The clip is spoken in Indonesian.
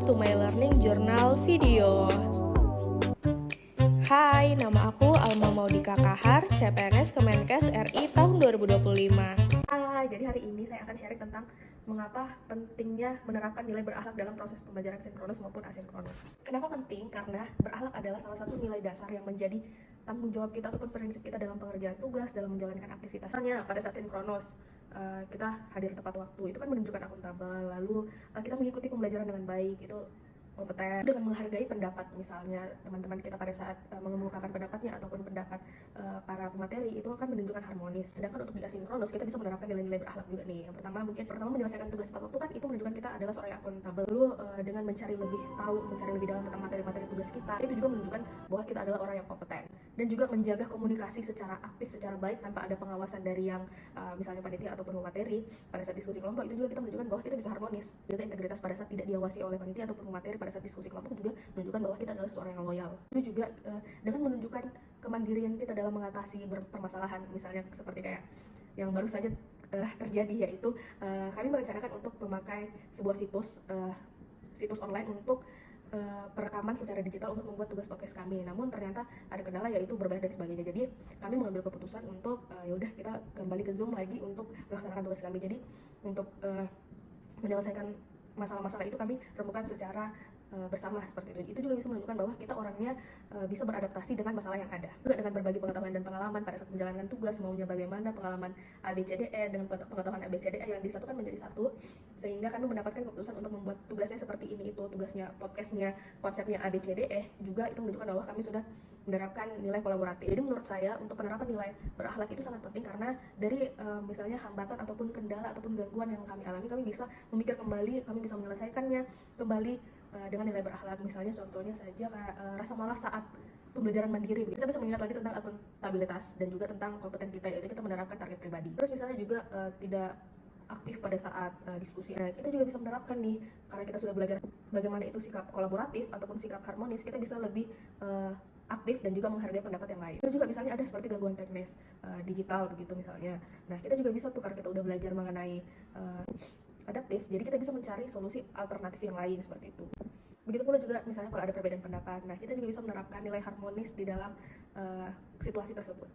to my learning journal video. Hai, nama aku Alma Maudika Kahar, CPNS Kemenkes RI tahun 2025. Hai, jadi hari ini saya akan sharing tentang mengapa pentingnya menerapkan nilai berakhlak dalam proses pembelajaran sinkronus maupun asinkronus. Kenapa penting? Karena berakhlak adalah salah satu nilai dasar yang menjadi tanggung jawab kita ataupun prinsip kita dalam pengerjaan tugas, dalam menjalankan aktivitas. Misalnya pada saat sinkronus, kita hadir tepat waktu, itu kan menunjukkan akuntabel, lalu kita mengikuti pembelajaran dengan baik, itu kompeten dengan menghargai pendapat, misalnya teman-teman kita pada saat mengemukakan pendapatnya ataupun pendapat para pemateri, itu akan menunjukkan harmonis. Sedangkan untuk di asinkronus kita bisa menerapkan nilai-nilai berakhlak juga nih. Yang pertama menyelesaikan tugas tepat waktu, kan itu menunjukkan kita adalah seorang yang akuntabel. Lalu dengan mencari lebih dalam tentang materi-materi tugas kita, itu juga menunjukkan bahwa kita adalah orang yang kompeten. Dan juga menjaga komunikasi secara aktif, secara baik tanpa ada pengawasan dari yang misalnya panitia ataupun pemateri pada saat diskusi kelompok. Itu juga kita menunjukkan bahwa kita bisa harmonis, jaga integritas pada saat tidak diawasi oleh panitia ataupun pemateri. Pada saat diskusi kelompok juga menunjukkan bahwa kita adalah seseorang yang loyal. Itu juga dengan menunjukkan kemandirian kita dalam mengatasi permasalahan, misalnya seperti kayak yang baru saja terjadi, yaitu kami merencanakan untuk memakai sebuah situs online untuk perekaman secara digital untuk membuat tugas podcast kami. Namun ternyata ada kendala, yaitu berbayar dan sebagainya. Jadi kami mengambil keputusan untuk ya udah kita kembali ke Zoom lagi untuk melaksanakan tugas kami. Jadi untuk menyelesaikan masalah-masalah itu kami rembukan secara bersama seperti itu. Itu juga bisa menunjukkan bahwa kita orangnya bisa beradaptasi dengan masalah yang ada. Juga dengan berbagi pengetahuan dan pengalaman pada saat menjalankan tugas, maunya bagaimana, pengalaman ABCDE dengan pengetahuan ABCDE yang disatukan menjadi satu, sehingga kami mendapatkan keputusan untuk membuat tugasnya seperti ini. Itu tugasnya podcastnya, konsepnya ABCDE juga itu menunjukkan bahwa kami sudah menerapkan nilai kolaboratif. Jadi menurut saya untuk penerapan nilai berakhlak itu sangat penting, karena dari misalnya hambatan ataupun kendala ataupun gangguan yang kami alami, kami bisa memikir kembali, kami bisa menyelesaikannya kembali dengan nilai berakhlak. Misalnya contohnya saja kayak rasa malas saat pembelajaran mandiri. Kita bisa mengingat lagi tentang akuntabilitas dan juga tentang kompeten kita, yaitu kita menerapkan target pribadi. Terus misalnya juga tidak aktif pada saat diskusi. Nah, kita juga bisa menerapkan nih, karena kita sudah belajar bagaimana itu sikap kolaboratif ataupun sikap harmonis, kita bisa lebih aktif dan juga menghargai pendapat yang lain. Itu juga misalnya ada seperti gangguan teknis digital begitu misalnya. Nah, kita juga bisa tuh, karena kita udah belajar mengenai adaptif, jadi kita bisa mencari solusi alternatif yang lain seperti itu. Begitu pula juga misalnya kalau ada perbedaan pendapat, nah kita juga bisa menerapkan nilai harmonis di dalam situasi tersebut.